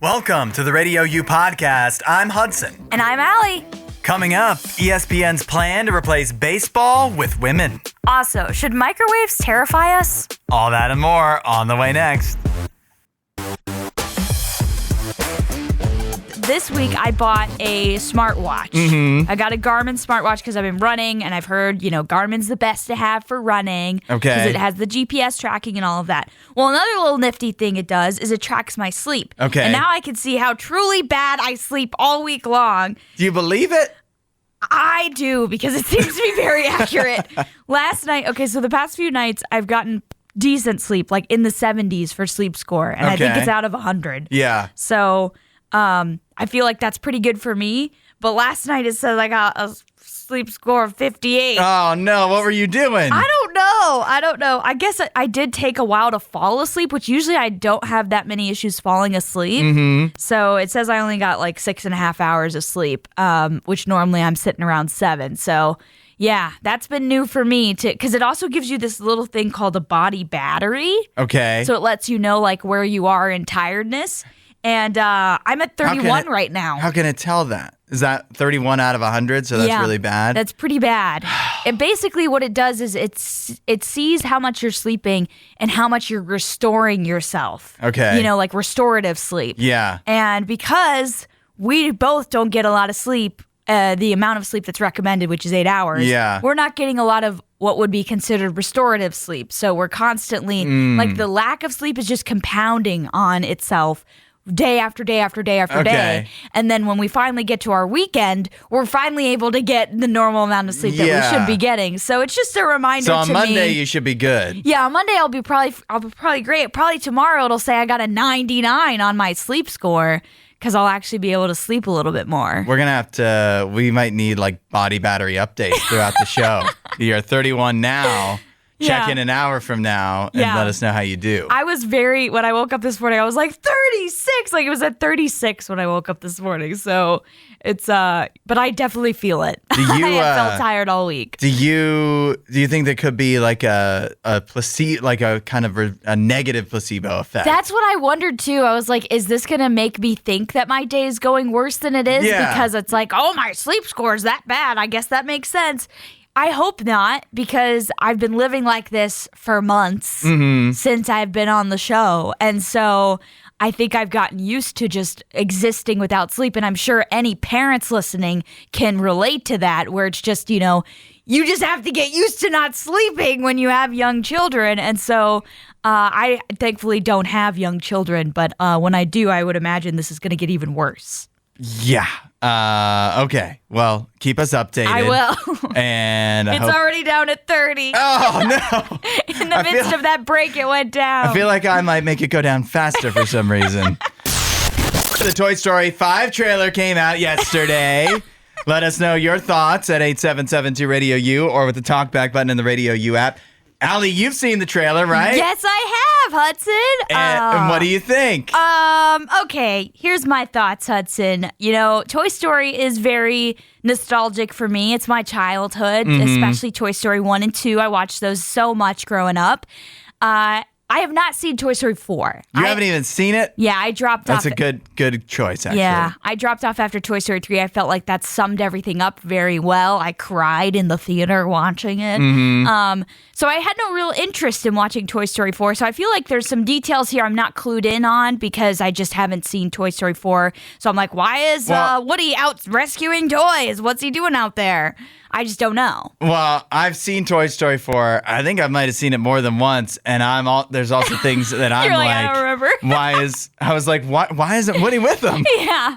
Welcome to the RadioU podcast. I'm Hudson. And I'm Allie. Coming up, ESPN's plan to replace baseball with women. Also, should microwaves terrify us? All that and more on the way next. This week, I bought a smartwatch. I got a Garmin smartwatch because I've been running, and I've heard, Garmin's the best to have for running. Okay. Because it has the GPS tracking and all of that. Well, another little nifty thing it does is it tracks my sleep. Okay. And now I can see how truly bad I sleep all week long. Do you believe it? I do, because it seems to be very accurate. Last night, so the past few nights, I've gotten decent sleep, like in the 70s for sleep score, and I think it's out of 100. Yeah. So I feel like that's pretty good for me. But last night it says I got a sleep score of 58. Oh, no. What were you doing? I don't know. I guess I did take a while to fall asleep, which usually I don't have that many issues falling asleep. Mm-hmm. So it says I only got like 6.5 hours of sleep, which normally I'm sitting around 7. So yeah, that's been new for me because it also gives you this little thing called a body battery. Okay. So it lets you know like where you are in tiredness. And I'm at 31 right now. How can it tell that? Is that 31 out of 100? So that's really bad? That's pretty bad. And basically what it does is it sees how much you're sleeping and how much you're restoring yourself. Okay. Like restorative sleep. Yeah. And because we both don't get a lot of sleep, the amount of sleep that's recommended, which is 8 hours, we're not getting a lot of what would be considered restorative sleep. So we're constantly, like the lack of sleep is just compounding on itself day after day after day after day. And then when we finally get to our weekend, we're finally able to get the normal amount of sleep that we should be getting. So it's just a reminder to me. So on Monday, you should be good. Yeah, on Monday, I'll be probably great. Probably tomorrow, it'll say I got a 99 on my sleep score because I'll actually be able to sleep a little bit more. We're going to we might need like body battery updates throughout the show. You're 31 now. Check in an hour from now and let us know how you do. I was when I woke up this morning, I was like 36. Like it was at 36 when I woke up this morning. So it's, but I definitely feel it. Do you, I have felt tired all week. Do you think there could be like a placebo, like a kind of a negative placebo effect? That's what I wondered too. I was like, is this going to make me think that my day is going worse than it is? Yeah. Because it's like, oh, my sleep score is that bad. I guess that makes sense. I hope not, because I've been living like this for months since I've been on the show. And so I think I've gotten used to just existing without sleep. And I'm sure any parents listening can relate to that, where it's just, you just have to get used to not sleeping when you have young children. And so I thankfully don't have young children. But when I do, I would imagine this is going to get even worse. Yeah. Okay. Well, keep us updated. I will. And it's already down at 30. Oh, no. In the midst of that break, it went down. I feel like I might make it go down faster for some reason. The Toy Story 5 trailer came out yesterday. Let us know your thoughts at 8772-RADIO-U or with the talkback button in the RadioU app. Allie, you've seen the trailer, right? Yes, I have, Hudson. And what do you think? Okay, here's my thoughts, Hudson. Toy Story is very nostalgic for me. It's my childhood, especially Toy Story 1 and 2. I watched those so much growing up. I have not seen Toy Story 4. You haven't even seen it? Yeah, I dropped off. That's a good choice, actually. Yeah, I dropped off after Toy Story 3. I felt like that summed everything up very well. I cried in the theater watching it. So I had no real interest in watching Toy Story 4. So I feel like there's some details here I'm not clued in on because I just haven't seen Toy Story 4. So I'm like, why is Woody out rescuing toys? What's he doing out there? I just don't know. Well, I've seen Toy Story 4. I think I might have seen it more than once, and there's also things that I'm like, I don't remember. I was like, why isn't Woody with them? Yeah.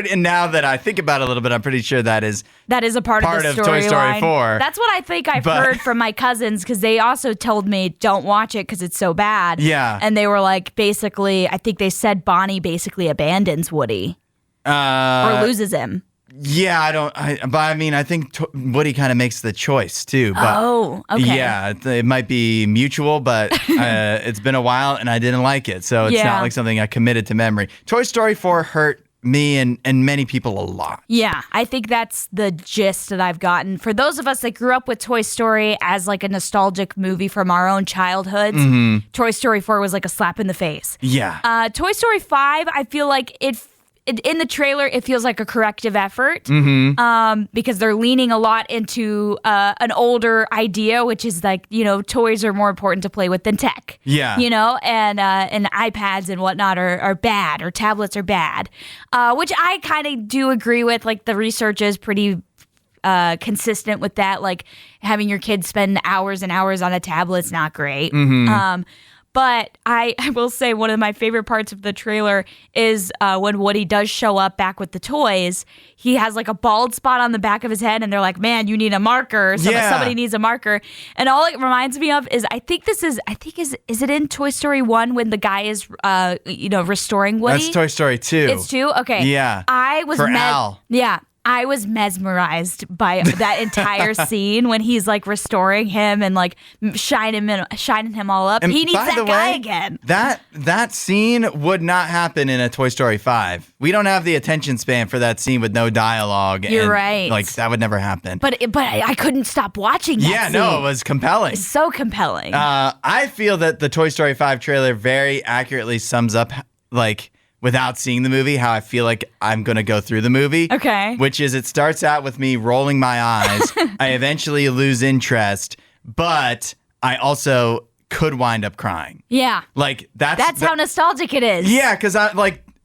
And now that I think about it a little bit, I'm pretty sure that is a part of the storyline. Toy Story 4. That's what I think I've heard from my cousins, because they also told me don't watch it because it's so bad. Yeah. And they were like, basically, I think they said Bonnie basically abandons Woody or loses him. Yeah, I think Woody kind of makes the choice too. But okay. Yeah, it might be mutual, but it's been a while and I didn't like it. So it's not like something I committed to memory. Toy Story 4 hurt me and many people a lot. Yeah, I think that's the gist that I've gotten. For those of us that grew up with Toy Story as like a nostalgic movie from our own childhoods, Toy Story 4 was like a slap in the face. Yeah. Toy Story 5, I feel like in the trailer, it feels like a corrective effort because they're leaning a lot into an older idea, which is like, toys are more important to play with than tech. Yeah. And iPads and whatnot are bad, or tablets are bad, which I kind of do agree with. Like, the research is pretty consistent with that. Like, having your kids spend hours and hours on a tablet's not great. But I will say one of my favorite parts of the trailer is when Woody does show up back with the toys. He has like a bald spot on the back of his head, and they're like, "Man, you need a marker. Somebody needs a marker." And all it reminds me of is is it in Toy Story 1 when the guy is restoring Woody? That's Toy Story 2. It's 2? Okay. Yeah. Al. Yeah. I was mesmerized by that entire scene when he's like restoring him and like shining him all up. And he needs that guy again. That scene would not happen in a Toy Story 5. We don't have the attention span for that scene with no dialogue. You're right. Like, that would never happen. But I couldn't stop watching that scene. Yeah, no, it was compelling. It's so compelling. I feel that the Toy Story 5 trailer very accurately sums up, like, without seeing the movie, how I feel like I'm going to go through the movie. Okay. Which is, it starts out with me rolling my eyes. I eventually lose interest, but I also could wind up crying. Yeah. Like, that's how nostalgic it is. Yeah, because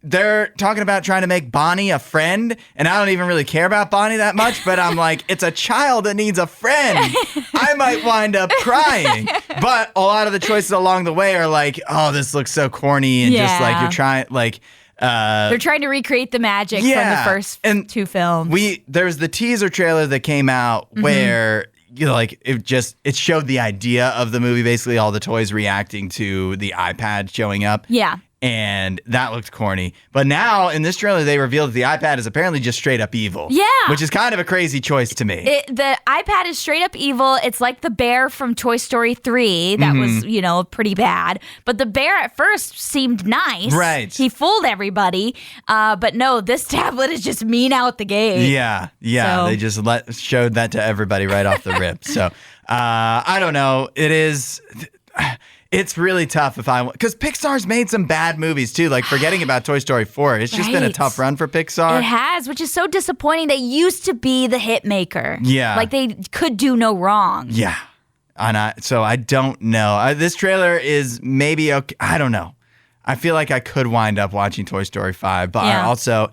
they're talking about trying to make Bonnie a friend, and I don't even really care about Bonnie that much, but I'm like, it's a child that needs a friend. I might wind up crying. But a lot of the choices along the way are like, oh, this looks so corny, and just like you're trying, like... they're trying to recreate the magic from the first two films. There's the teaser trailer that came out where... it showed the idea of the movie, basically all the toys reacting to the iPad showing up. Yeah. And that looked corny. But now, in this trailer, they revealed that the iPad is apparently just straight up evil. Yeah. Which is kind of a crazy choice to me. The iPad is straight up evil. It's like the bear from Toy Story 3 that was, pretty bad. But the bear at first seemed nice. Right. He fooled everybody. But no, this tablet is just mean out the gate. Yeah. So. They just showed that to everybody right off the rip. So, I don't know. It's really tough because Pixar's made some bad movies too, like forgetting about Toy Story 4. It's just been a tough run for Pixar. It has, which is so disappointing. They used to be the hit maker. Yeah. Like they could do no wrong. Yeah. So I don't know. This trailer is maybe okay. I don't know. I feel like I could wind up watching Toy Story 5, but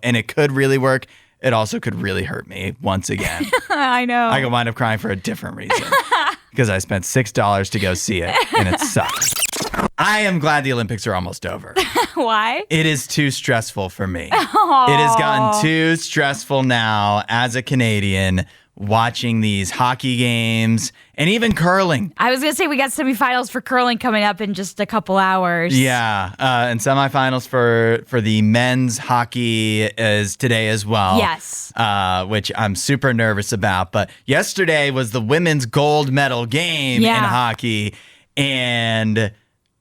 and it could really work. It also could really hurt me once again. I know. I could wind up crying for a different reason. Because I spent $6 to go see it, and it sucks. I am glad the Olympics are almost over. Why? It is too stressful for me. Aww. It has gotten too stressful now as a Canadian watching these hockey games and even curling. I was going to say we got semifinals for curling coming up in just a couple hours. Yeah, and semifinals for the men's hockey is today as well. Yes. Which I'm super nervous about. But yesterday was the women's gold medal game in hockey, and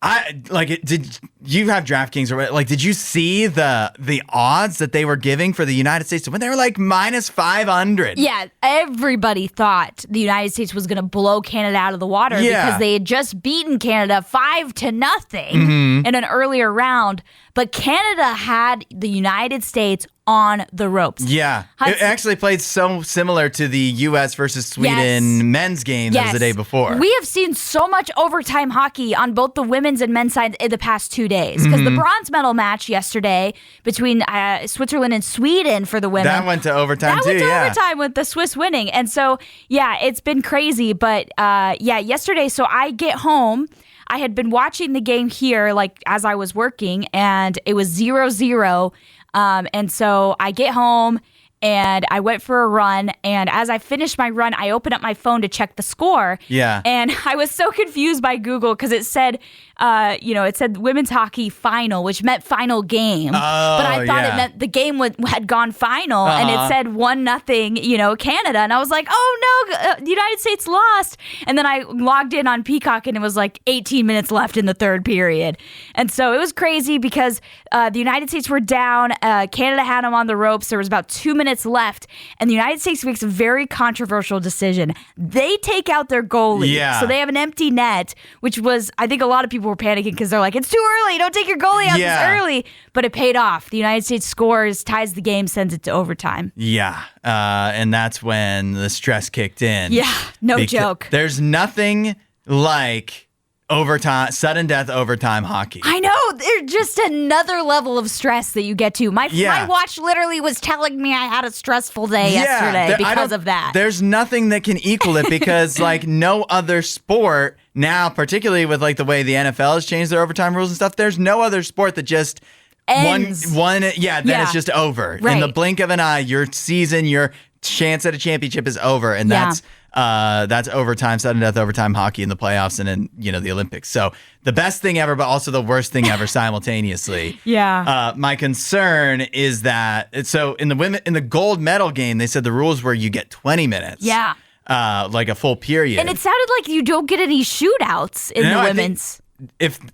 did you have DraftKings or like? Did you see the odds that they were giving for the United States to win? They were like minus 500. Yeah, everybody thought the United States was going to blow Canada out of the water because they had just beaten Canada 5-0 in an earlier round. But Canada had the United States on the ropes. Yeah. It actually played so similar to the U.S. versus Sweden men's game that was the day before. We have seen so much overtime hockey on both the women's and men's side in the past 2 days. Because the bronze medal match yesterday between Switzerland and Sweden for the women. That went to overtime too, overtime with the Swiss winning. And so, it's been crazy. But, yesterday, so I get home. I had been watching the game here, like, as I was working, and it was 0-0. And so I get home and I went for a run. And as I finished my run, I opened up my phone to check the score. Yeah. And I was so confused by Google because it said, it said women's hockey final, which meant final game. Oh, but I thought it meant the game had gone final. And it said 1-0, Canada. And I was like, oh no, the United States lost. And then I logged in on Peacock and it was like 18 minutes left in the third period. And so it was crazy because the United States were down. Canada had them on the ropes. There was about 2 minutes left, and the United States makes a very controversial decision. They take out their goalie. Yeah. So they have an empty net, which was, I think a lot of people were panicking because they're like, it's too early. Don't take your goalie out this early. But it paid off. The United States scores, ties the game, sends it to overtime. Yeah. And that's when the stress kicked in. Yeah, no joke. There's nothing like overtime, sudden death overtime hockey. I know. There's just another level of stress that you get to. My watch literally was telling me I had a stressful day yesterday because of that. There's nothing that can equal it because like no other sport now, particularly with like the way the NFL has changed their overtime rules and stuff, there's no other sport that just ends. Then it's just over. Right. In the blink of an eye, your season, your chance at a championship is over. And that's overtime, sudden death overtime hockey in the playoffs and in, the Olympics. So the best thing ever, but also the worst thing ever simultaneously. Yeah. My concern is that, so in the gold medal game, they said the rules were you get 20 minutes. Yeah. Like a full period. And it sounded like you don't get any shootouts in the women's.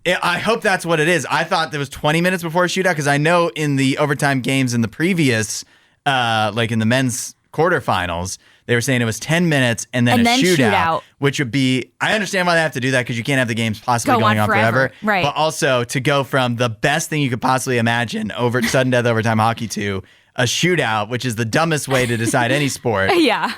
I hope that's what it is. I thought there was 20 minutes before a shootout because I know in the overtime games in the previous, like in the men's quarterfinals, they were saying it was 10 minutes and then a shootout, which would be, I understand why they have to do that because you can't have the games possibly going on forever. Right. But also to go from the best thing you could possibly imagine over sudden death overtime hockey to a shootout, which is the dumbest way to decide any sport. Yeah.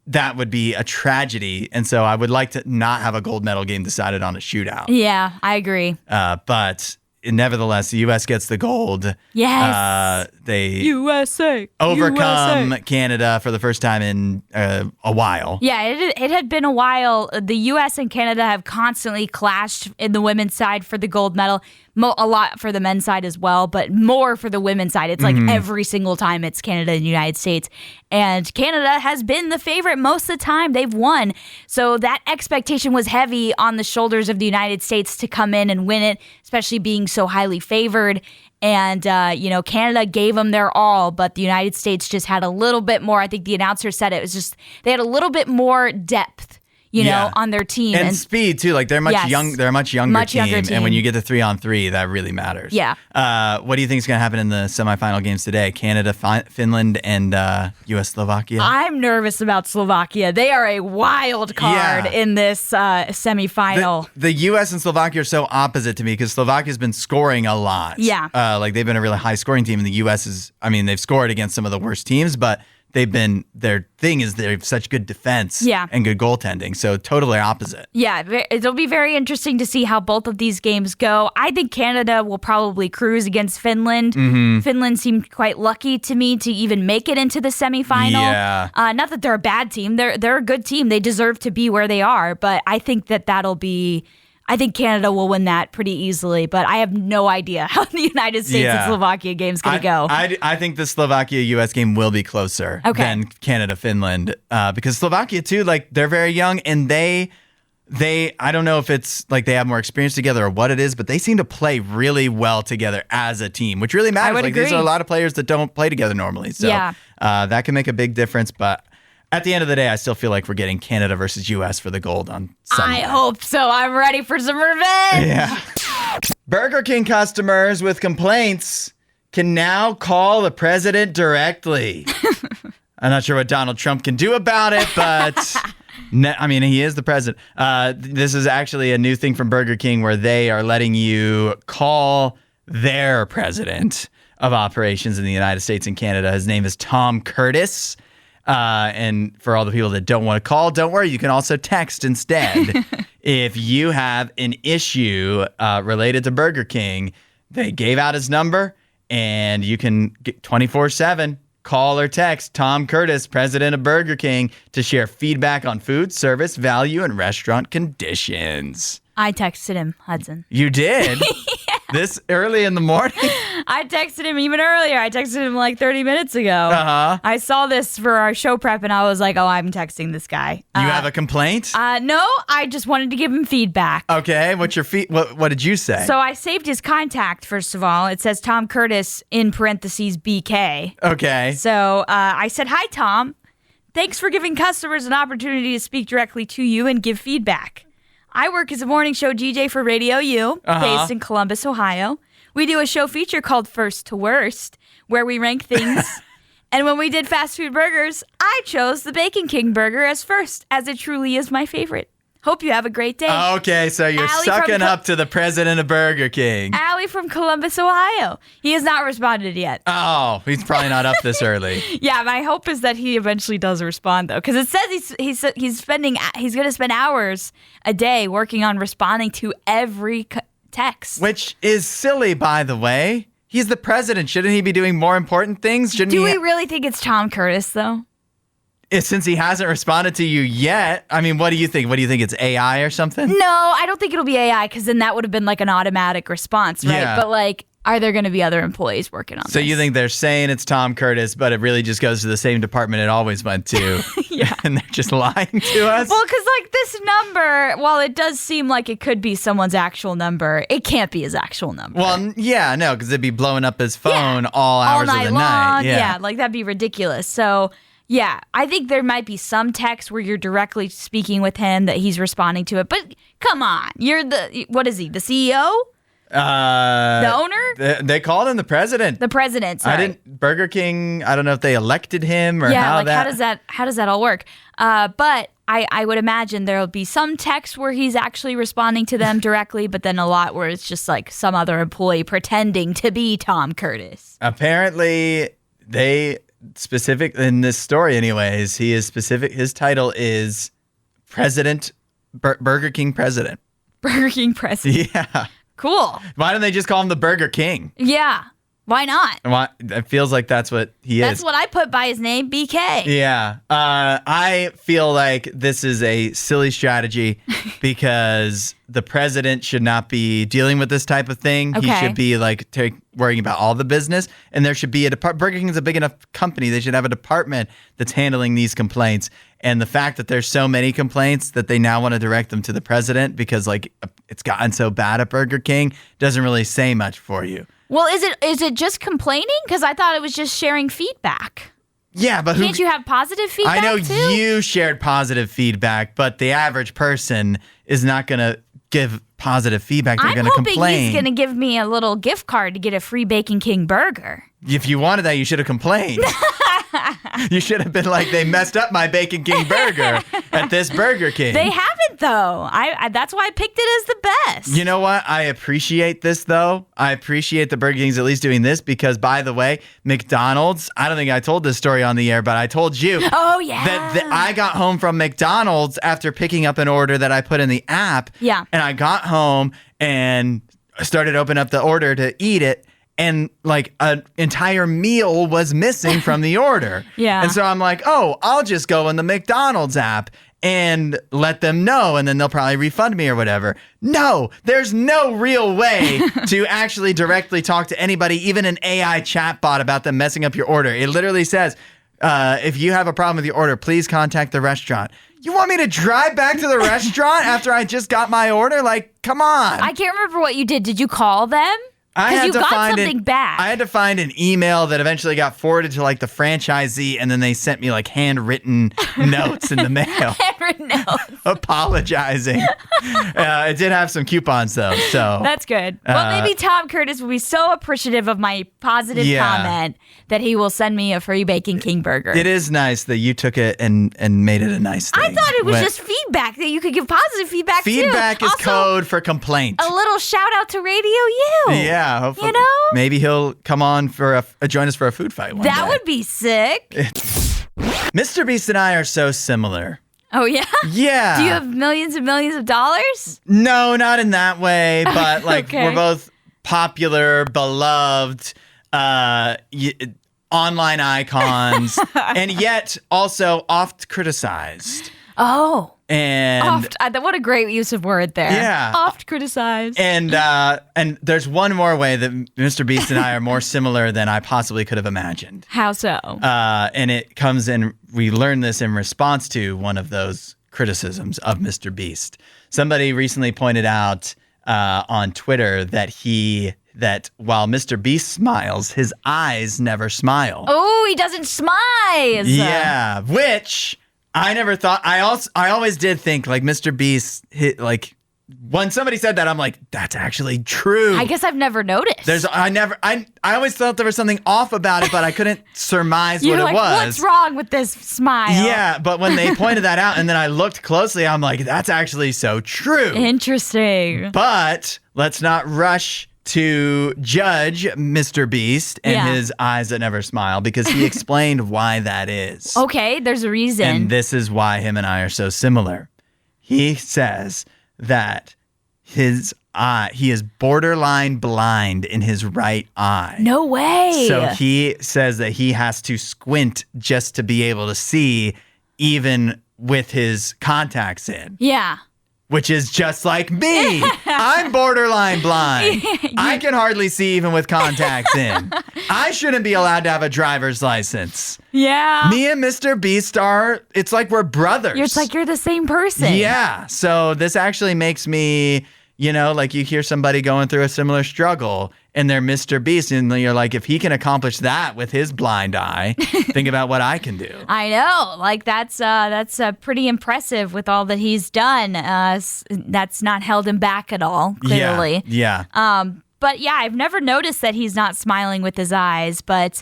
That would be a tragedy. And so I would like to not have a gold medal game decided on a shootout. Yeah, I agree. But nevertheless, the U.S. gets the gold. Yes. They USA overcome Canada for the first time in a while. Yeah, it had been a while. The U.S. and Canada have constantly clashed in the women's side for the gold medal. A lot for the men's side as well, but more for the women's side. It's like every single time it's Canada and the United States. And Canada has been the favorite most of the time. They've won. So that expectation was heavy on the shoulders of the United States to come in and win it, especially being so highly favored. And, Canada gave them their all, but the United States just had a little bit more. I think the announcer said it was just they had a little bit more depth. On their team. And speed, too. Like, they're they're a much younger team. And when you get the 3-on-3, that really matters. Yeah. What do you think is going to happen in the semifinal games today? Canada, Finland, and U.S. Slovakia? I'm nervous about Slovakia. They are a wild card in this semifinal. The U.S. and Slovakia are so opposite to me because Slovakia's been scoring a lot. Yeah. They've been a really high-scoring team, and the U.S. they've scored against some of the worst teams, but their thing is they have such good defense and good goaltending. So totally opposite. Yeah, it'll be very interesting to see how both of these games go. I think Canada will probably cruise against Finland. Mm-hmm. Finland seemed quite lucky to me to even make it into the semifinal. Yeah. Not that they're a bad team. They're a good team. They deserve to be where they are. But I think that'll be... I think Canada will win that pretty easily, but I have no idea how the United States and Slovakia game's going to go. I think the Slovakia-U.S. game will be closer than Canada-Finland because Slovakia, too, like, they're very young, and they I don't know if it's like they have more experience together or what it is, but they seem to play really well together as a team, which really matters. I would agree. These are a lot of players that don't play together normally, so that can make a big difference, but... At the end of the day, I still feel like we're getting Canada versus U.S. for the gold on Sunday. I hope so. I'm ready for some revenge. Yeah. Burger King customers with complaints can now call the president directly. I'm not sure what Donald Trump can do about it, but he is the president. This is actually a new thing from Burger King where they are letting you call their president of operations in the United States and Canada. His name is Tom Curtis. And for all the people that don't want to call, don't worry. You can also text instead. If you have an issue related to Burger King, they gave out his number, and you can get 24/7 call or text Tom Curtis, president of Burger King, to share feedback on food, service, value, and restaurant conditions. I texted him, Hudson. You did? This early in the morning? I texted him even earlier. I texted him like 30 minutes ago. Uh-huh. I saw this for our show prep, and I was like, oh, I'm texting this guy. You have a complaint? No, I just wanted to give him feedback. Okay, what's your what did you say? So I saved his contact, first of all. It says Tom Curtis in parentheses BK. Okay. So I said, hi, Tom. Thanks for giving customers an opportunity to speak directly to you and give feedback. I work as a morning show DJ for RadioU, based in Columbus, Ohio. we do a show feature called First to Worst, where we rank things. And when we did fast food burgers, I chose the Bacon King burger as first, as it truly is my favorite. Hope you have a great day. Okay, so you're sucking up to the president of Burger King. Allie from Columbus, Ohio. He has not responded yet. Oh, he's probably not up this early. Yeah, my hope is that he eventually does respond, though, because it says he's going to spend hours a day working on responding to every text. Which is silly, by the way. He's the president. Shouldn't he be doing more important things? Do we really think it's Tom Curtis, though? Since he hasn't responded to you yet, I mean, what do you think? What do you think? It's AI or something? No, I don't think it'll be AI, because then that would have been like an automatic response, right? Yeah. But like, are there going to be other employees working on this? So you think they're saying it's Tom Curtis, but it really just goes to the same department it always went to? Yeah. And they're just lying to us? Well, because like this number, while it does seem like it could be someone's actual number, it can't be his actual number. Well, yeah, no, because it'd be blowing up his phone all hours night of the long. night. Yeah, like that'd be ridiculous. So yeah, I think there might be some text where you're directly speaking with him that he's responding to it. But come on, you're what is he, the CEO? The owner? They called him the president. The president, sorry. Burger King, I don't know if they elected him or how does that all work? But I would imagine there'll be some text where he's actually responding to them directly, but then a lot where it's just like some other employee pretending to be Tom Curtis. Apparently, specific in this story anyways, he is specific. His title is President, Burger King President. Burger King President. Yeah. Cool. Why don't they just call him the Burger King? Yeah. Why not? It feels like that's what he is. That's what I put by his name, BK. Yeah. I feel like this is a silly strategy because the president should not be dealing with this type of thing. Okay. He should be like worrying about all the business. And there should be a department. Burger King is a big enough company. They should have a department that's handling these complaints. And the fact that there's so many complaints that they now want to direct them to the president because like it's gotten so bad at Burger King doesn't really say much for you. Well, is it just complaining? Because I thought it was just sharing feedback. Yeah, but can't you have positive feedback? I know too? You shared positive feedback, but the average person is not going to give positive feedback. They're going to complain. I'm hoping he's going to give me a little gift card to get a free Bacon King burger. If you wanted that, you should have complained. You should have been like, they messed up my Bacon King burger at this Burger King. They haven't, though. I that's why I picked it as the best. You know what? I appreciate this, though. I appreciate the Burger King's at least doing this because, by the way, McDonald's, I don't think I told this story on the air, but I told you. Oh, yeah. That I got home from McDonald's after picking up an order that I put in the app. Yeah. And I got home and started opening up the order to eat it. And like an entire meal was missing from the order. Yeah. And so I'm like, oh, I'll just go in the McDonald's app and let them know. And then they'll probably refund me or whatever. No, there's no real way to actually directly talk to anybody, even an AI chatbot about them messing up your order. It literally says, if you have a problem with your order, please contact the restaurant. You want me to drive back to the restaurant after I just got my order? Like, come on. I can't remember what you did. Did you call them? Because you got something back. I had to find an email that eventually got forwarded to like the franchisee, and then they sent me like handwritten notes in the mail. Handwritten notes. Apologizing. It did have some coupons though, so. That's good. Well, maybe Tom Curtis will be so appreciative of my positive comment that he will send me a free Bacon King burger. It is nice that you took it and made it a nice thing. I thought it was just feedback, that you could give positive feedback too. Feedback is also, code for complaint. A little shout out to RadioU. Yeah. Hopefully, you know? Maybe he'll come on for join us for a food fight one day. That would be sick. Mr. Beast and I are so similar. Oh, yeah? Yeah. Do you have millions and millions of dollars? No, not in that way, but like Okay. we're both popular, beloved, online icons, and yet also oft criticized. Oh. And what a great use of word there. Yeah. Oft criticized. And there's one more way that Mr. Beast and I are more similar than I possibly could have imagined. How so? And it comes in, we learned this in response to one of those criticisms of Mr. Beast. Somebody recently pointed out on Twitter that while Mr. Beast smiles, his eyes never smile. Oh, he doesn't smile. Yeah, which I never thought. I always did think like Mr. Beast when somebody said that, I'm like, that's actually true. I guess I've never noticed. I always thought there was something off about it, but I couldn't surmise what You're it was. What's wrong with this smile? Yeah, but when they pointed that out and then I looked closely, I'm like, that's actually so true. Interesting. But let's not rush to judge Mr. Beast and his eyes that never smile, because he explained why that is. Okay, there's a reason. And this is why him and I are so similar. He says that he is borderline blind in his right eye. No way. So he says that he has to squint just to be able to see, even with his contacts in. Yeah. Which is just like me. I'm borderline blind. I can hardly see even with contacts in. I shouldn't be allowed to have a driver's license. Yeah. Me and Mr. Beast it's like we're brothers. It's like you're the same person. Yeah. So this actually makes me, like you hear somebody going through a similar struggle and they're Mr. Beast, and you're like, if he can accomplish that with his blind eye, think about what I can do. I know. Like that's pretty impressive with all that he's done. That's not held him back at all, clearly. Yeah. But yeah, I've never noticed that he's not smiling with his eyes. But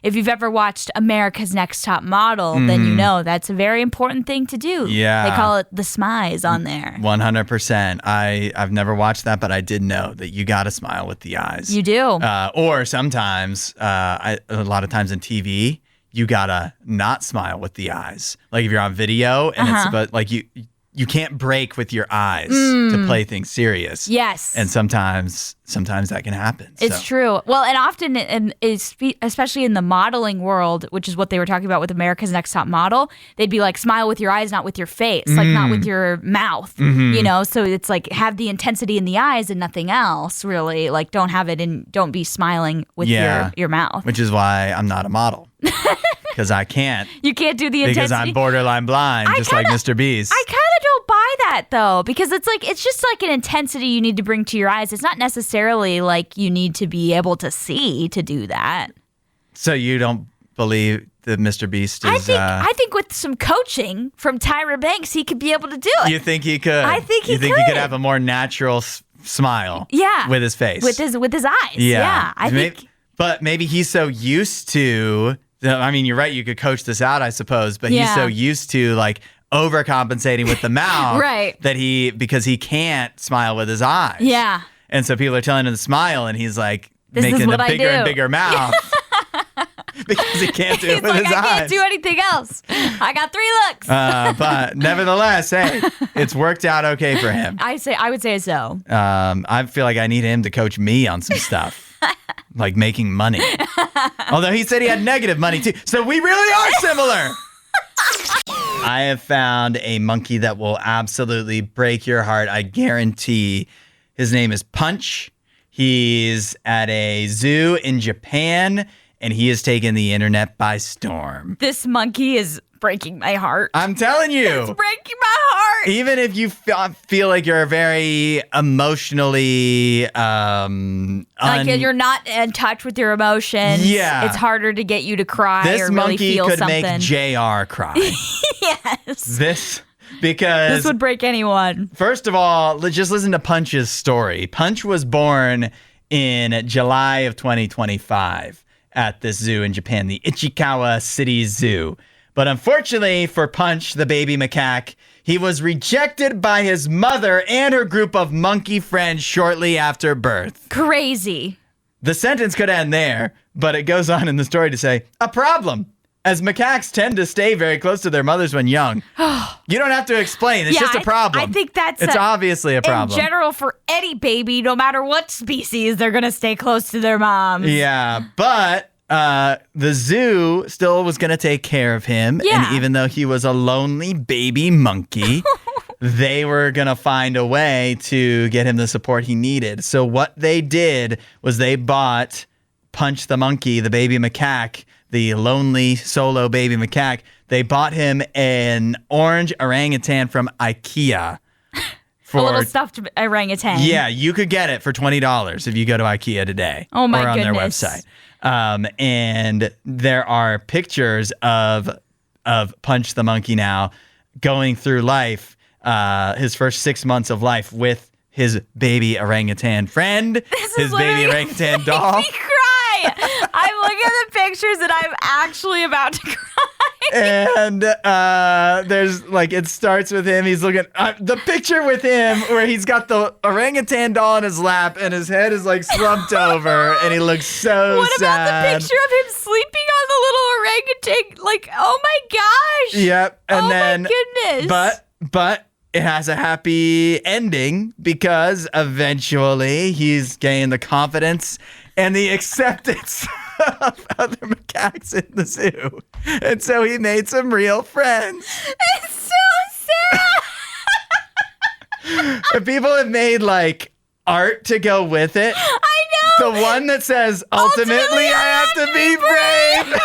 if you've ever watched America's Next Top Model, then you know that's a very important thing to do. Yeah. They call it the smize on there. 100%. I've never watched that, but I did know that you got to smile with the eyes. You do. Or sometimes, a lot of times in TV, you got to not smile with the eyes. Like if you're on video and it's about like you can't break with your eyes to play things serious. Yes. And sometimes that can happen. It's true. Well, and often, especially in the modeling world, which is what they were talking about with America's Next Top Model, they'd be like, smile with your eyes, not with your face, like not with your mouth, So it's like have the intensity in the eyes and nothing else, really. Like don't have it and don't be smiling with your mouth. Which is why I'm not a model. Because I can't. You can't do the intensity. Because I'm borderline blind, like Mr. Beast. I kind of don't buy that, though, because it's just like an intensity you need to bring to your eyes. It's not necessarily like you need to be able to see to do that. So you don't believe that Mr. Beast is... I think with some coaching from Tyra Banks, he could be able to do it. You think he could? I think he could. You think he could have a more natural smile with his face? With his eyes. Yeah. I think... But maybe he's so used to... I mean, you're right. You could coach this out, I suppose. But he's so used to like overcompensating with the mouth, right? Because he can't smile with his eyes. Yeah. And so people are telling him to smile, and he's like this making a bigger and do. bigger mouth because he can't do it with his eyes. I can't do anything else. I got 3 looks. But nevertheless, hey, it's worked out okay for him. I would say so. I feel like I need him to coach me on some stuff. Like making money. Although he said he had negative money too. So we really are similar. I have found a monkey that will absolutely break your heart. I guarantee. His name is Punch. He's at a zoo in Japan, and he has taken the internet by storm. This monkey is breaking my heart. I'm telling you. It's breaking my heart. Even if you feel like you're very emotionally... like you're not in touch with your emotions. Yeah. It's harder to get you to cry or really feel something. This monkey could make JR cry. Yes. Because this would break anyone. First of all, let's just listen to Punch's story. Punch was born in July of 2025 at this zoo in Japan, the Ichikawa City Zoo. But unfortunately for Punch, the baby macaque, he was rejected by his mother and her group of monkey friends shortly after birth. Crazy. The sentence could end there, but it goes on in the story to say, a problem, as macaques tend to stay very close to their mothers when young. You don't have to explain. It's just a problem. I think it's obviously a problem. In general, for any baby, no matter what species, they're going to stay close to their moms. Yeah, but... the zoo still was going to take care of him. Yeah. And even though he was a lonely baby monkey, they were going to find a way to get him the support he needed. So what they did was they bought Punch the monkey, the baby macaque, the lonely solo baby macaque. They bought him an orange orangutan from IKEA. A little stuffed orangutan. Yeah, you could get it for $20 if you go to IKEA today. Oh my or on goodness. their website. And there are pictures of Punch the monkey now going through life his first 6 months of life with his baby orangutan friend, his baby orangutan doll. Me cry. I'm looking at the pictures and I'm actually about to cry. And there's it starts with him. He's looking the picture with him where he's got the orangutan doll in his lap and his head is slumped over and he looks so What sad. about the picture of him sleeping on the little orangutan? Oh my gosh. Yep. And then, my goodness. But it has a happy ending because eventually he's gained the confidence and the acceptance of other macaques in the zoo. And so he made some real friends. It's so sad. And people have made art to go with it. I know. The one that says, ultimately I have to be brave.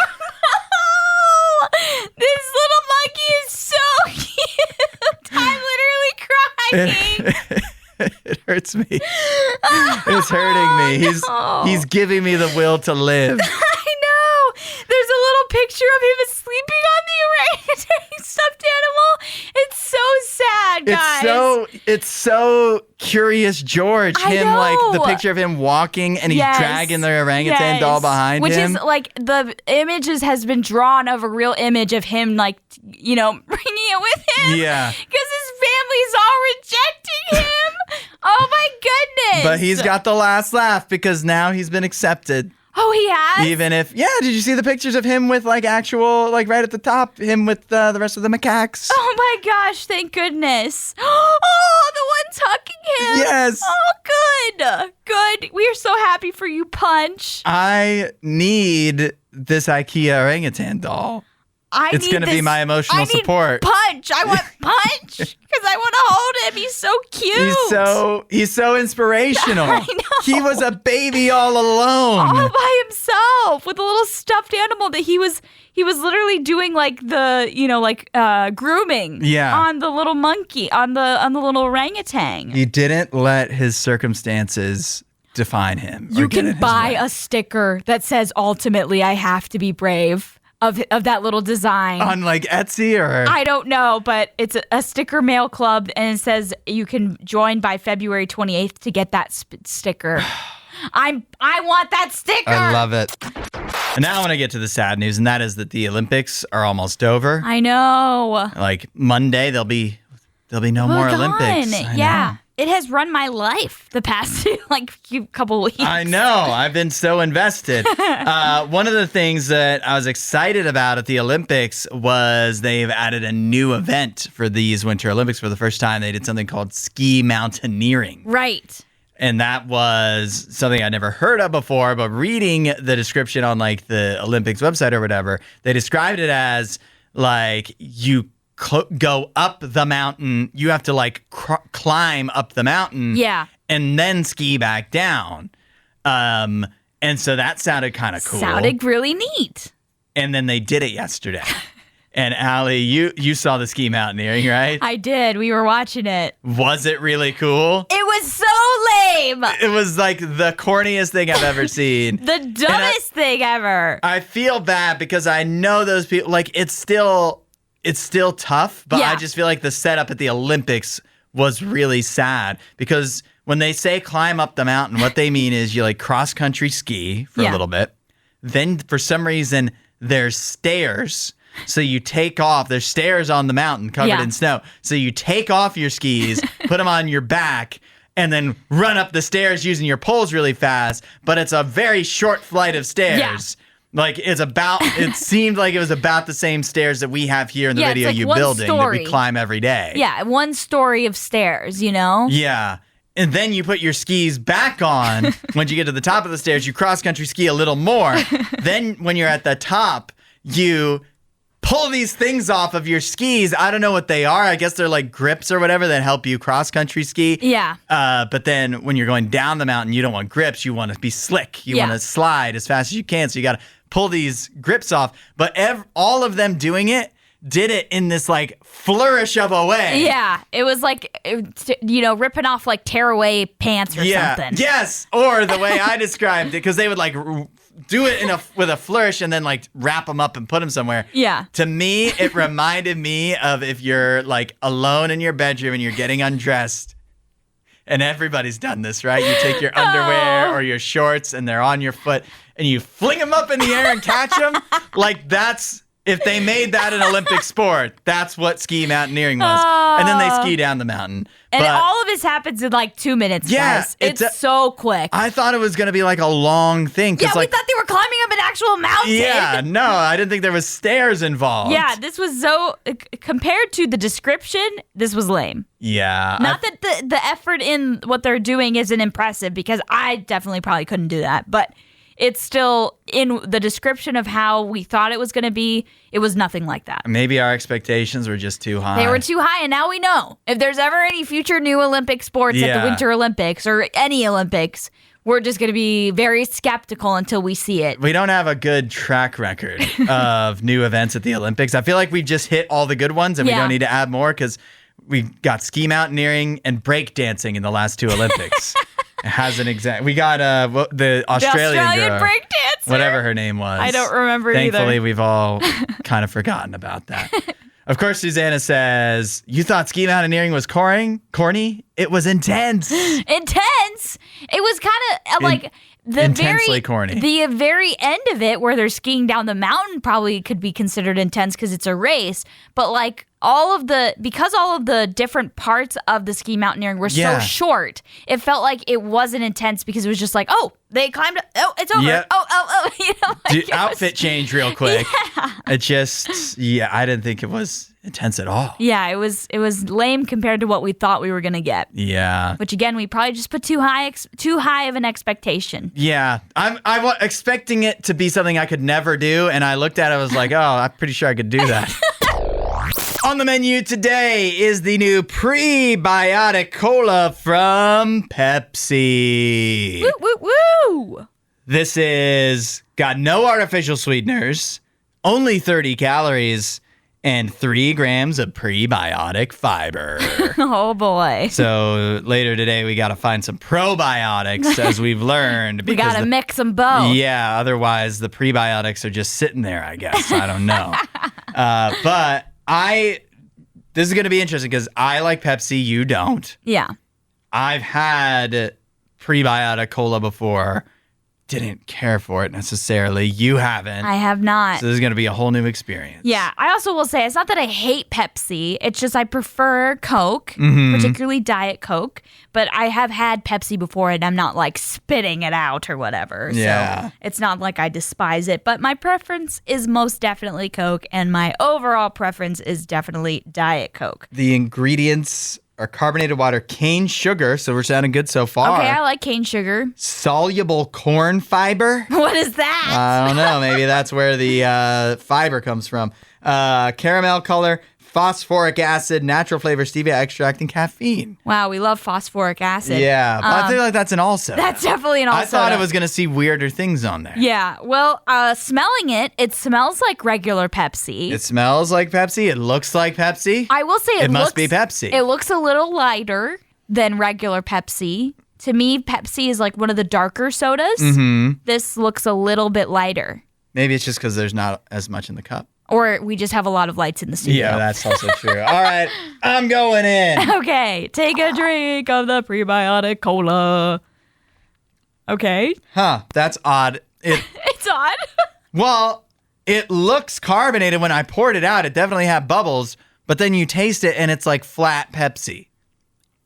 This little monkey is so cute. I'm literally crying. It hurts me. It's hurting me. He's giving me the will to live. I know. There's a little picture of him sleeping on the orangutan stuffed animal. It's so sad, guys. It's so Curious George. The picture of him walking and he's dragging the orangutan doll behind him. Which is the images has been drawn of a real image of him bringing it with him. Yeah. Because his family's all rejecting him. Oh my goodness. But he's got the last laugh because now he's been accepted. Oh, he has? Even if, did you see the pictures of him with actual, right at the top, him with the rest of the macaques? Oh my gosh, thank goodness. Oh, the one's hugging him. Yes. Oh, good. We are so happy for you, Punch. I need this IKEA orangutan doll. It's going to be my emotional support. Punch. I want Punch because I want to hold him. He's so cute. He's so inspirational. I know. He was a baby all alone. All by himself with a little stuffed animal that he was literally doing grooming on the little monkey, on the little orangutan. He didn't let his circumstances define him. You can buy a sticker that says ultimately I have to be brave. Of that little design. On Etsy or? I don't know, but it's a sticker mail club and it says you can join by February 28th to get that sticker. I want that sticker. I love it. And now I want to get to the sad news, and that is that the Olympics are almost over. I know. Monday, there'll be no more Olympics. Yeah. It has run my life the past couple weeks. I know. I've been so invested. One of the things that I was excited about at the Olympics was they've added a new event for these Winter Olympics for the first time. They did something called Ski Mountaineering. Right. And that was something I'd never heard of before, but reading the description on the Olympics website or whatever, they described it as you go up the mountain. You have to climb up the mountain. Yeah. And then ski back down. And so that sounded kind of cool. Sounded really neat. And then they did it yesterday. And Allie, you saw the Ski Mountaineering, right? I did. We were watching it. Was it really cool? It was so lame. It was the corniest thing I've ever seen. The dumbest thing ever. I feel bad because I know those people, it's still tough, but I just feel like the setup at the Olympics was really sad because when they say climb up the mountain, what they mean is you cross-country ski for a little bit. Then for some reason, there's stairs. So you take off. There's stairs on the mountain covered in snow. So you take off your skis, put them on your back, and then run up the stairs using your poles really fast. But it's a very short flight of stairs. Yeah. It seemed like it was about the same stairs that we have here in the RadioU building that we climb every day. Yeah, one story of stairs, Yeah. And then you put your skis back on. Once you get to the top of the stairs, you cross-country ski a little more. Then when you're at the top, you pull these things off of your skis. I don't know what they are. I guess they're grips or whatever that help you cross-country ski. Yeah. But then when you're going down the mountain, you don't want grips. You want to be slick. You want to slide as fast as you can. So you got to pull these grips off. But all of them doing it did it in this flourish of a way. Yeah. It was ripping off tearaway pants or something. Yes. Or the way I described it, because they would do it with a flourish and then like wrap them up and put them somewhere. Yeah. To me, it reminded me of if you're like alone in your bedroom and you're getting undressed. And everybody's done this, right? You take your underwear or your shorts and they're on your foot and you fling them up in the air and catch them. Like that's, if they made that an Olympic sport, that's what ski mountaineering was. And then they ski down the mountain. And But all of this happens in like 2 minutes, Yeah, guys. It's so quick. I thought it was going to be like a long thing. Yeah, we like, thought they were climbing up an actual mountain. Yeah, no, I didn't think there was stairs involved. Yeah, this was so, compared to the description, this was lame. Yeah. Not that the effort in what they're doing isn't impressive, because I definitely probably couldn't do that, but it's still in the description of how we thought it was going to be. It was nothing like that. Maybe our expectations were just too high. They were too high, and now we know. If there's ever any future new Olympic sports at the Winter Olympics or any Olympics, we're just going to be very skeptical until we see it. We don't have a good track record of new events at the Olympics. I feel like we just hit all the good ones and we don't need to add more because we got ski mountaineering and breakdancing in the last two Olympics. It has an exact. We got the Australian girl, breakdancer, whatever her name was. I don't remember Thankfully, either. we've all kind of forgotten about that. Of course, Susanna says, you thought ski mountaineering was corny? It was intense. Intense? It was kind of like intensely corny. The very end of it, where they're skiing down the mountain, probably could be considered intense because it's a race. But like because all of the different parts of the ski mountaineering were so short, it felt like it wasn't intense because it was just like, oh, they climbed up. Oh, it's over. Yep. Oh. You know, like outfit change real quick. Yeah. It just, I didn't think it was intense at all. Yeah, it was lame compared to what we thought we were going to get. Yeah. Which again, we probably just put too high of an expectation. Yeah. I was expecting it to be something I could never do, and I looked at it, I was like, oh, I'm pretty sure I could do that. On the menu today is the new prebiotic cola from Pepsi. Woo, woo, woo! This is got no artificial sweeteners, only 30 calories, and 3 grams of prebiotic fiber. Oh, boy. So later today, we got to find some probiotics, as we've learned. We got to mix them both. Yeah, otherwise the prebiotics are just sitting there, I guess. I don't know. But this is going to be interesting because I like Pepsi, you don't. Yeah. I've had prebiotic cola before. Didn't care for it necessarily. You haven't. I have not. So this is going to be a whole new experience. Yeah. I also will say, it's not that I hate Pepsi. It's just I prefer Coke, particularly Diet Coke. But I have had Pepsi before, and I'm not like spitting it out or whatever. Yeah. So it's not like I despise it. But my preference is most definitely Coke, and my overall preference is definitely Diet Coke. The ingredients are carbonated water, cane sugar, so we're sounding good so far. Okay, I like cane sugar. Soluble corn fiber. What is that? I don't know. Maybe that's where the fiber comes from. Caramel color, phosphoric acid, natural flavor, stevia extract, and caffeine. Wow, we love phosphoric acid. Yeah, but I feel like that's an also. That's definitely an also. I thought I was going to see weirder things on there. Yeah, well, smelling it smells like regular Pepsi. It smells like Pepsi. It looks like Pepsi. I will say it must be Pepsi. It looks a little lighter than regular Pepsi. To me, Pepsi is like one of the darker sodas. Mm-hmm. This looks a little bit lighter. Maybe it's just because there's not as much in the cup. Or we just have a lot of lights in the studio. Yeah, that's also true. All right, I'm going in. Okay, take a drink of the prebiotic cola. Okay. Huh, that's odd. It's odd. Well, it looks carbonated when I poured it out. It definitely had bubbles, but then you taste it and it's like flat Pepsi.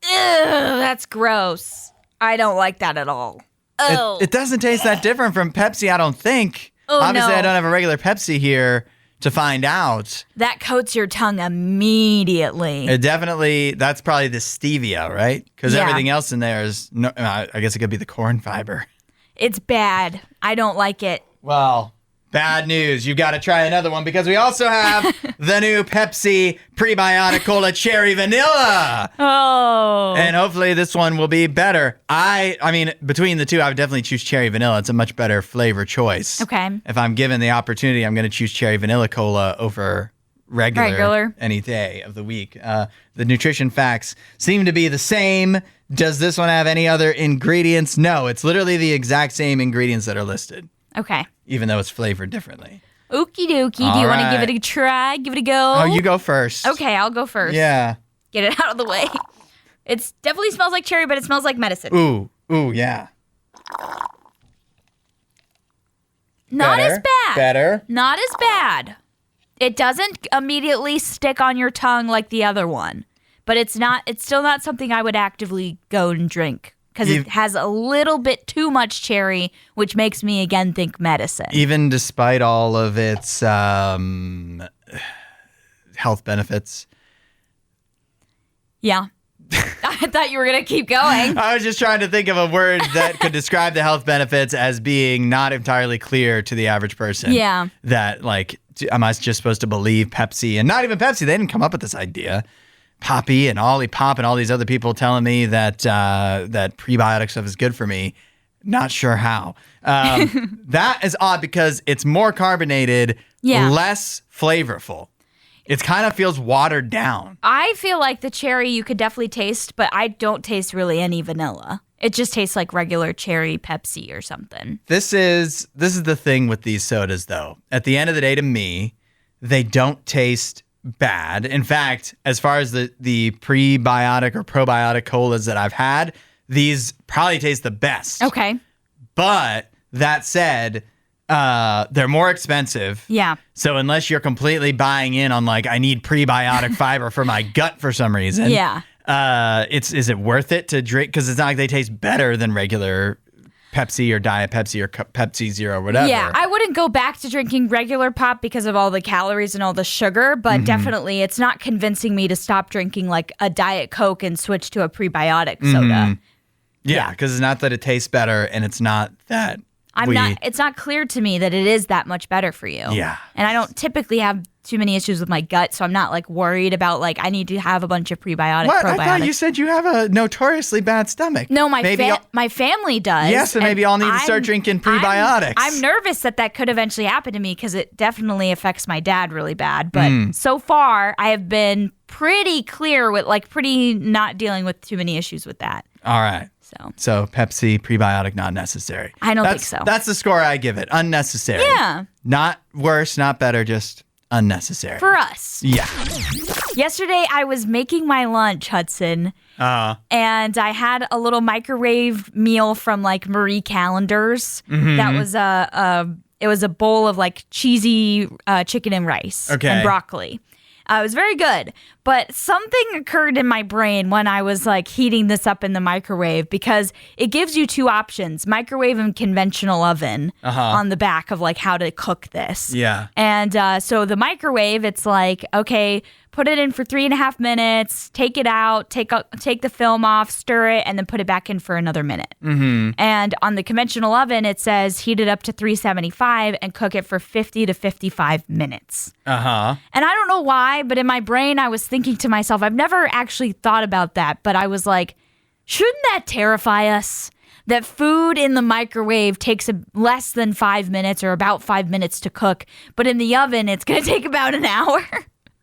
Ew, that's gross. I don't like that at all. Oh. It doesn't taste that different from Pepsi, I don't think. Oh, Obviously, no. I don't have a regular Pepsi here to find out. That coats your tongue immediately. It definitely, that's probably the stevia, right? Because Yeah. everything else in there is, no, I guess it could be the corn fiber. It's bad. I don't like it. Well, bad news. You've got to try another one because we also have the new Pepsi Prebiotic Cola Cherry Vanilla. Oh. And hopefully this one will be better. I mean, between the two, I would definitely choose Cherry Vanilla. It's a much better flavor choice. Okay. If I'm given the opportunity, I'm going to choose Cherry Vanilla Cola over regular any day of the week. The nutrition facts seem to be the same. Does this one have any other ingredients? No, it's literally the exact same ingredients that are listed. Okay. even though it's flavored differently. Okie dokie. Do All you want to right. give it a try? Give it a go? Oh, you go first. Okay, I'll go first. Yeah. Get it out of the way. It definitely smells like cherry, but it smells like medicine. Ooh, yeah. Not as bad. Better. Not as bad. It doesn't immediately stick on your tongue like the other one, but it's still not something I would actively go and drink because it has a little bit too much cherry, which makes me again think medicine. Even despite all of its health benefits. Yeah. I thought you were going to keep going. I was just trying to think of a word that could describe the health benefits as being not entirely clear to the average person. Yeah. That, like, am I just supposed to believe Pepsi? And not even Pepsi. They didn't come up with this idea. Poppy and Ollie Pop and all these other people telling me that that prebiotic stuff is good for me. Not sure how. That is odd because it's more carbonated, less flavorful. It kind of feels watered down. I feel like the cherry you could definitely taste, but I don't taste really any vanilla. It just tastes like regular cherry Pepsi or something. This is the thing with these sodas, though. At the end of the day, to me, they don't taste bad. In fact, as far as the prebiotic or probiotic colas that I've had, these probably taste the best. Okay. But that said, they're more expensive. Yeah. So unless you're completely buying in on like, I need prebiotic fiber for my gut for some reason. Yeah. Is it worth it to drink? Because it's not like they taste better than regular Pepsi or Diet Pepsi or Pepsi Zero or whatever. Yeah, I wouldn't go back to drinking regular pop because of all the calories and all the sugar, but definitely it's not convincing me to stop drinking like a Diet Coke and switch to a prebiotic soda. Yeah, because it's not that it tastes better and it's not that it's not clear to me that it is that much better for you. Yeah. And I don't typically have too many issues with my gut, so I'm not like worried about like I need to have a bunch of probiotics. What? I thought you said you have a notoriously bad stomach. No, my family does. Yes, so maybe I'll need to start drinking prebiotics. I'm nervous that could eventually happen to me because it definitely affects my dad really bad. But so far, I have been pretty clear with pretty not dealing with too many issues with that. All right. So Pepsi, prebiotic, not necessary. I don't think so. That's the score I give it. Unnecessary. Yeah. Not worse, not better, just unnecessary. For us. Yeah. Yesterday, I was making my lunch, Hudson. And I had a little microwave meal from Marie Callender's. That was it was a bowl of cheesy chicken and rice and broccoli. It was very good, but something occurred in my brain when I was heating this up in the microwave because it gives you two options, microwave and conventional oven on the back of how to cook this. Yeah. And so the microwave, it's okay, put it in for 3.5 minutes, take it out, take the film off, stir it, and then put it back in for another minute. And on the conventional oven, it says heat it up to 375 and cook it for 50 to 55 minutes. And I don't know why, but in my brain, I was thinking to myself, I've never actually thought about that, but I was like, shouldn't that terrify us? That food in the microwave takes less than 5 minutes or about 5 minutes to cook, but in the oven, it's going to take about an hour.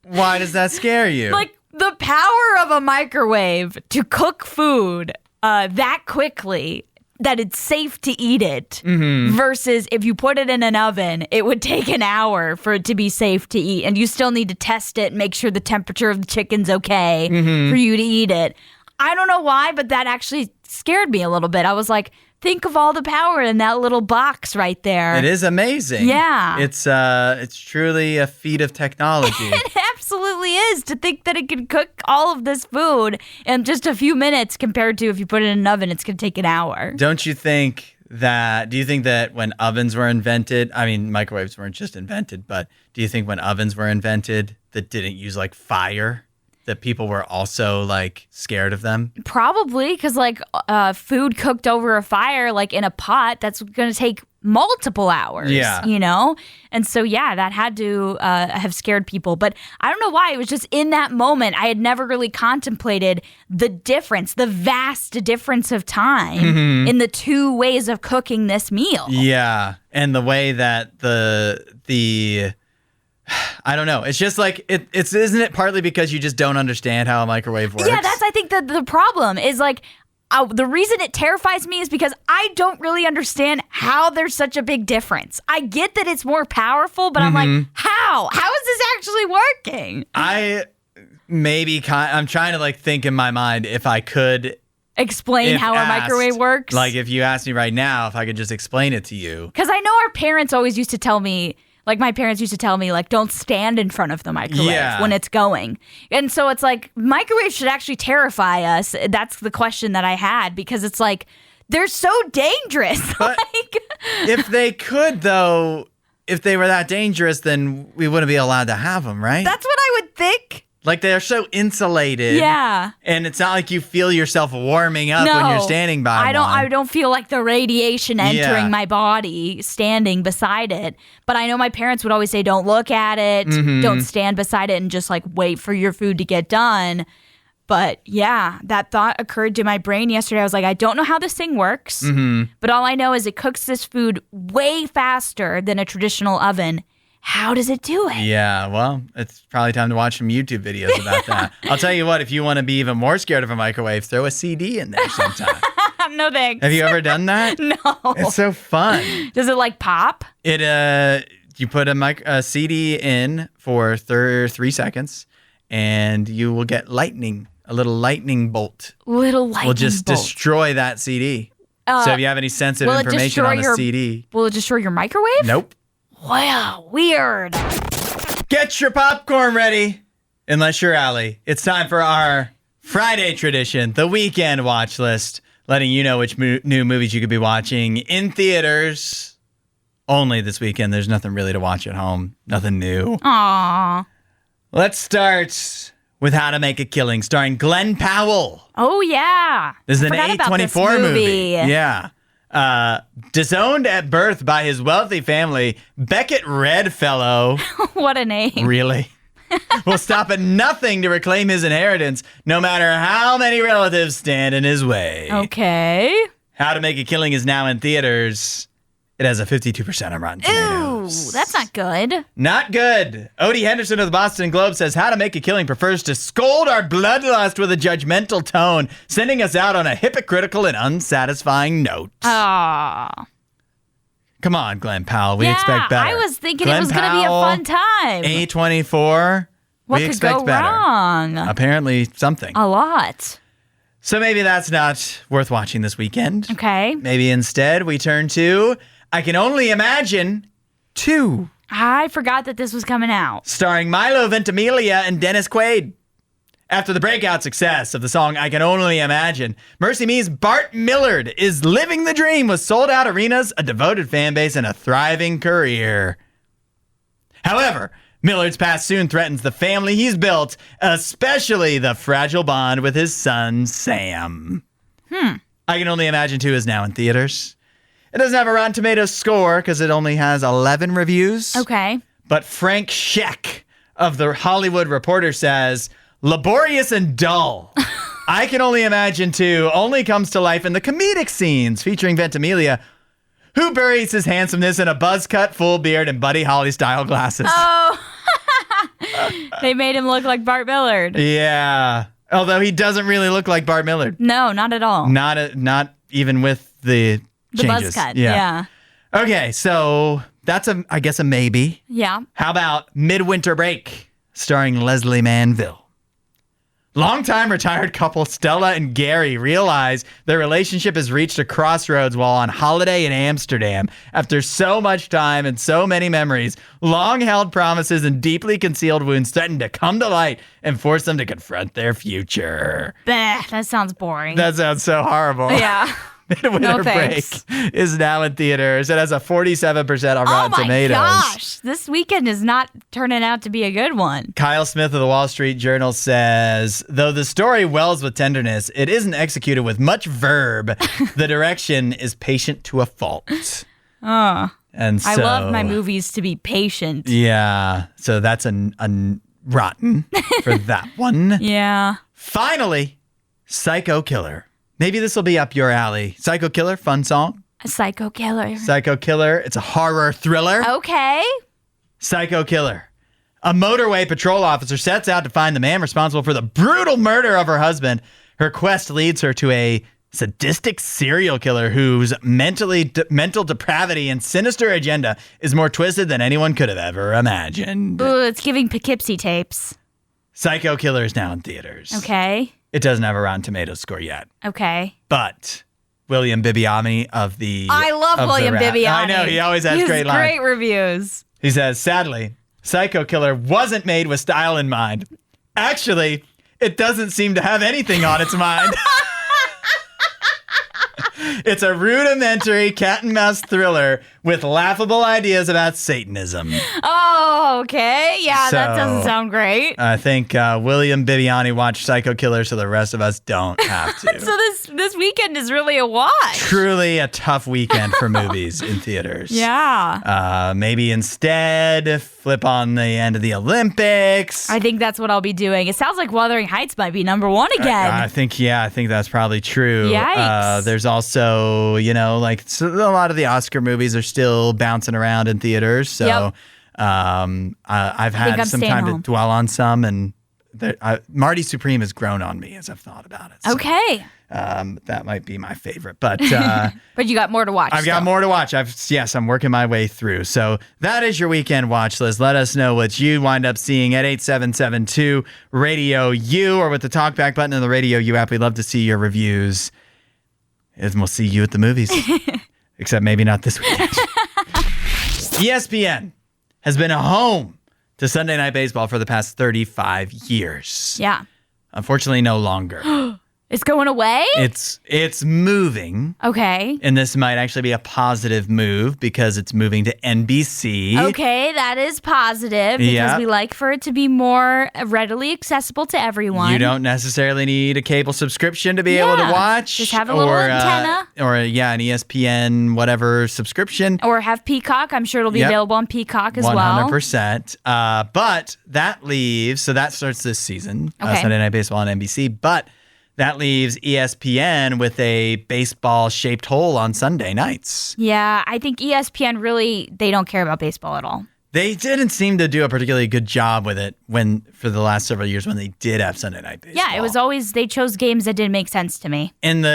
Why does that scare you? The power of a microwave to cook food that quickly that it's safe to eat it versus if you put it in an oven, it would take an hour for it to be safe to eat. And you still need to test it, make sure the temperature of the chicken's okay for you to eat it. I don't know why, but that actually scared me a little bit. I was like, think of all the power in that little box right there. It is amazing. Yeah. It's truly a feat of technology. It absolutely is to think that it can cook all of this food in just a few minutes compared to if you put it in an oven, it's going to take an hour. Do you think that when ovens were invented, I mean, microwaves weren't just invented, but do you think when ovens were invented that didn't use fire, that people were also scared of them? Probably because food cooked over a fire in a pot, that's going to take multiple hours. Yeah. And so that had to have scared people. But I don't know why. It was just in that moment I had never really contemplated the vast difference of time in the two ways of cooking this meal. Yeah, and the way that the I don't know. It's just isn't it partly because you just don't understand how a microwave works? Yeah, that's I think the problem is the reason it terrifies me is because I don't really understand how there's such a big difference. I get that it's more powerful, but I'm like, how? How is this actually working? I'm trying to like think in my mind if I could explain how a microwave works. Like if you asked me right now, if I could just explain it to you. Because I know our parents always used to tell me, like my parents used to tell me, like don't stand in front of the microwave when it's going. And so it's like microwaves should actually terrify us. That's the question that I had because it's like they're so dangerous. But if they could though, if they were that dangerous, then we wouldn't be allowed to have them, right? That's what I would think. Like they're so insulated. Yeah. And it's not like you feel yourself warming up when you're standing by one. I don't feel like the radiation entering my body standing beside it. But I know my parents would always say, don't look at it. Don't stand beside it and just like wait for your food to get done. But yeah, that thought occurred to my brain yesterday. I was like, I don't know how this thing works. But all I know is it cooks this food way faster than a traditional oven. How does it do it? Yeah, well, it's probably time to watch some YouTube videos about that. I'll tell you what, if you want to be even more scared of a microwave, throw a CD in there sometime. No thanks. Have you ever done that? No. It's so fun. Does it like pop? You put a CD in for 3 seconds, and you will get lightning, a little lightning bolt. Will just destroy that CD. So if you have any sensitive information on a CD. Will it destroy your microwave? Nope. Wow, weird. Get your popcorn ready. Unless you're Allie. It's time for our Friday tradition, the weekend watch list, letting you know which new movies you could be watching in theaters only this weekend. There's nothing really to watch at home. Nothing new. Aww. Let's start with How to Make a Killing, starring Glenn Powell. Oh, yeah. This is an A24 movie. Yeah. Disowned at birth by his wealthy family, Beckett Redfellow. What a name. Really? Will stop at nothing to reclaim his inheritance, no matter how many relatives stand in his way. Okay. How to Make a Killing is now in theaters. It has a 52% on Rotten Tomatoes. Ooh, that's not good. Not good. Odie Henderson of the Boston Globe says How to Make a Killing prefers to scold our bloodlust with a judgmental tone, sending us out on a hypocritical and unsatisfying note. Aww. Come on, Glenn Powell. We expect better. I was thinking it was going to be a fun time. A24. What we could expect go better. wrong? Apparently something. A lot. So maybe that's not worth watching this weekend. Okay. Maybe instead we turn to I Can Only Imagine 2. I forgot that this was coming out. Starring Milo Ventimiglia and Dennis Quaid. After the breakout success of the song I Can Only Imagine, Mercy Me's Bart Millard is living the dream with sold-out arenas, a devoted fan base, and a thriving career. However, Millard's past soon threatens the family he's built, especially the fragile bond with his son, Sam. I Can Only Imagine 2 is now in theaters. It doesn't have a Rotten Tomatoes score because it only has 11 reviews. Okay. But Frank Scheck of The Hollywood Reporter says, laborious and dull. I Can Only Imagine 2 only comes to life in the comedic scenes featuring Ventimiglia, who buries his handsomeness in a buzz cut, full beard, and Buddy Holly-style glasses. Oh. They made him look like Bart Millard. Yeah. Although he doesn't really look like Bart Millard. No, not at all. Not even with the changes. Buzz cut, yeah. Okay, so that's, I guess, a maybe. Yeah. How about Midwinter Break, starring Leslie Manville? Longtime retired couple Stella and Gary realize their relationship has reached a crossroads while on holiday in Amsterdam. After so much time and so many memories, long-held promises and deeply concealed wounds threaten to come to light and force them to confront their future. Bah, that sounds boring. That sounds so horrible. Yeah. Midwinter Break is now in theaters. It has a 47% on Rotten Tomatoes. Oh my gosh, this weekend is not turning out to be a good one. Kyle Smith of the Wall Street Journal says, though the story wells with tenderness, it isn't executed with much verb. The direction is patient to a fault. And so, I love my movies to be patient. Yeah, so that's a rotten for that one. Yeah. Finally, Psycho Killer. Maybe this will be up your alley. Psycho Killer, fun song. A Psycho Killer. Psycho Killer. It's a horror thriller. Okay. Psycho Killer. A motorway patrol officer sets out to find the man responsible for the brutal murder of her husband. Her quest leads her to a sadistic serial killer whose mental depravity and sinister agenda is more twisted than anyone could have ever imagined. Ooh, it's giving Poughkeepsie tapes. Psycho Killer is now in theaters. Okay. It doesn't have a Rotten Tomatoes score yet. Okay. But William Bibiani of the... I love William Bibiani. I know, he always has great lines. Great reviews. He says, sadly, Psycho Killer wasn't made with style in mind. Actually, it doesn't seem to have anything on its mind. It's a rudimentary cat and mouse thriller with laughable ideas about Satanism. Oh, okay. Yeah, that doesn't sound great. I think William Bibiani watched Psycho Killer, so the rest of us don't have to. So this weekend is really a watch. Truly a tough weekend for movies in theaters. Yeah. Maybe instead flip on the end of the Olympics. I think that's what I'll be doing. It sounds like Wuthering Heights might be number one again. I think that's probably true. Yikes. There's also, a lot of the Oscar movies are still bouncing around in theaters. So Yep. I've had some time to dwell on some, and Marty Supreme has grown on me as I've thought about it. So, okay. that might be my favorite, but but you got more to watch. I've got more to watch. I'm working my way through. So that is your weekend watch list. Let us know what you wind up seeing at 8772 Radio U or with the talkback button in the Radio U app. We'd love to see your reviews, and we'll see you at the movies. Except maybe not this weekend. ESPN has been a home to Sunday Night Baseball for the past 35 years. Yeah. Unfortunately, no longer. It's going away? It's moving. Okay. And this might actually be a positive move because it's moving to NBC. Okay, that is positive because we like for it to be more readily accessible to everyone. You don't necessarily need a cable subscription to be able to watch. Just have a little antenna. Or an ESPN whatever subscription. Or have Peacock. I'm sure it'll be available on Peacock as 100%. well. 100%. But that leaves, so that starts this season, Sunday Night Baseball on NBC. But that leaves ESPN with a baseball-shaped hole on Sunday nights. Yeah, I think ESPN really, they don't care about baseball at all. They didn't seem to do a particularly good job with it for the last several years when they did have Sunday Night Baseball. Yeah, it was always, they chose games that didn't make sense to me. And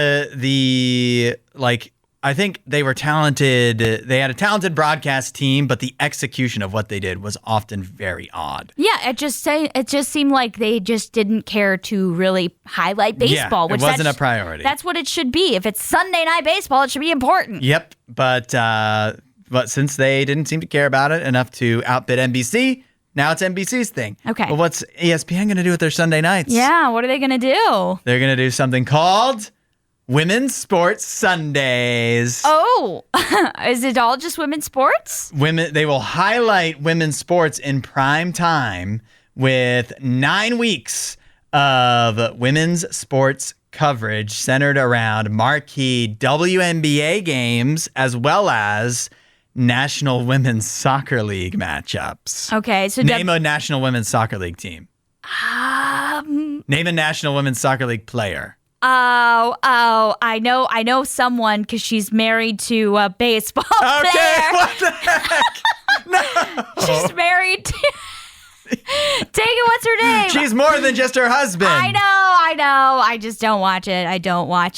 I think they were talented. They had a talented broadcast team, but the execution of what they did was often very odd. Yeah, it just seemed like they just didn't care to really highlight baseball. Yeah, it wasn't a priority. That's what it should be. If it's Sunday Night Baseball, it should be important. Yep, but since they didn't seem to care about it enough to outbid NBC, now it's NBC's thing. Okay. Well, what's ESPN going to do with their Sunday nights? Yeah, what are they going to do? They're going to do something called Women's Sports Sundays. Oh, is it all just women's sports? They will highlight women's sports in prime time with 9 weeks of women's sports coverage centered around marquee WNBA games as well as National Women's Soccer League matchups. Okay, so name a National Women's Soccer League team. Name a National Women's Soccer League player. Oh, I know someone because she's married to a baseball player. Okay, what the heck? No. She's married to... Dang it, what's her name? She's more than just her husband. I know. I just don't watch it.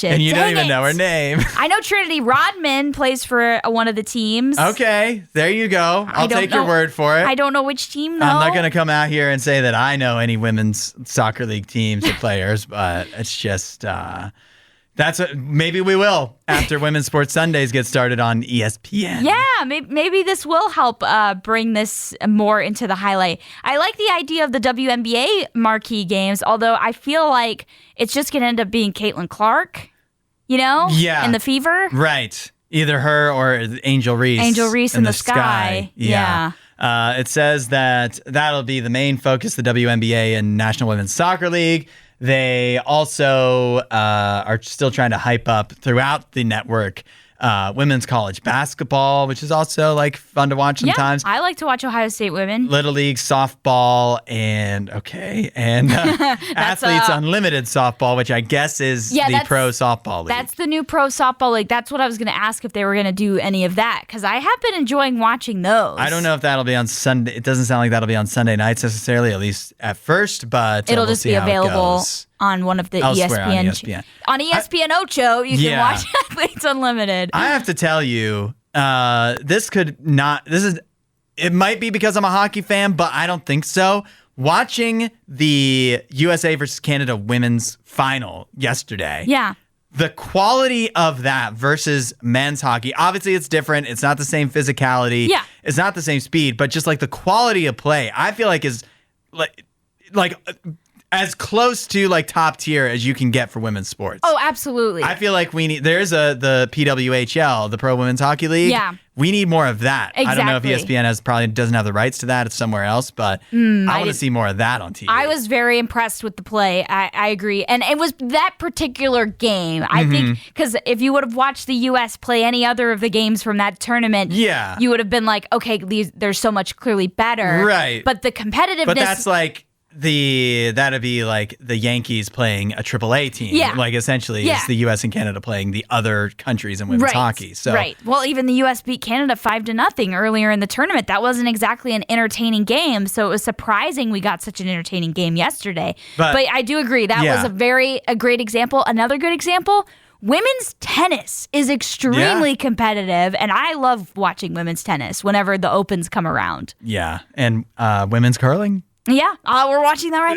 And you don't even know her name. I know Trinity Rodman plays for one of the teams. Okay, there you go. I'll take your word for it. I don't know which team, though. I'm not going to come out here and say that I know any women's soccer league teams or players, but it's just... maybe we will after Women's Sports Sundays get started on ESPN. Yeah, maybe this will help bring this more into the highlight. I like the idea of the WNBA marquee games, although I feel like it's just going to end up being Caitlin Clark, Yeah. in the Fever. Right. Either her or Angel Reese. Angel Reese in the sky. Yeah. It says that'll be the main focus, the WNBA and National Women's Soccer League. They also are still trying to hype up throughout the network women's college basketball, which is also fun to watch sometimes. Yeah, I like to watch Ohio State women. Little League softball and Athletes Unlimited softball, which I guess is the pro softball league. That's the new pro softball league. That's what I was going to ask if they were going to do any of that because I have been enjoying watching those. I don't know if that'll be on Sunday. It doesn't sound like that'll be on Sunday nights necessarily, at least at first, but it'll we'll just see be how available. on one of the Elsewhere on ESPN. ESPN. On ESPN Ocho, you can watch Athletes Unlimited. I have to tell you, it might be because I'm a hockey fan, but I don't think so. Watching the USA versus Canada women's final yesterday. Yeah. The quality of that versus men's hockey, obviously it's different. It's not the same physicality. Yeah. It's not the same speed, but just like the quality of play, I feel like is like as close to like top tier as you can get for women's sports. Oh, absolutely. I feel like there's the PWHL, the Pro Women's Hockey League. Yeah. We need more of that. Exactly. I don't know if ESPN probably doesn't have the rights to that. It's somewhere else, but I want to see more of that on TV. I was very impressed with the play. I agree. And it was that particular game. I think because if you would have watched the U.S. play any other of the games from that tournament, you would have been like, okay, they're so much clearly better. Right. But the competitiveness. But that's like that'd be like the Yankees playing a AAA team. Yeah. Like essentially it's the U.S. and Canada playing the other countries in women's hockey. So Well, even the U.S. beat Canada 5-0 earlier in the tournament. That wasn't exactly an entertaining game, so it was surprising we got such an entertaining game yesterday. But I do agree. That was a great example. Another good example, women's tennis is extremely competitive, and I love watching women's tennis whenever the Opens come around. Yeah. And women's curling? Yeah, we're watching that right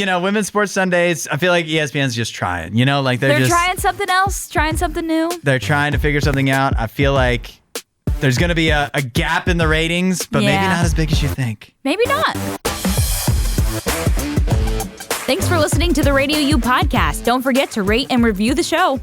now. Women's Sports Sundays, I feel like ESPN's just trying, like they're trying something else, trying something new. They're trying to figure something out. I feel like there's going to be a gap in the ratings, but maybe not as big as you think. Maybe not. Thanks for listening to the RadioU podcast. Don't forget to rate and review the show.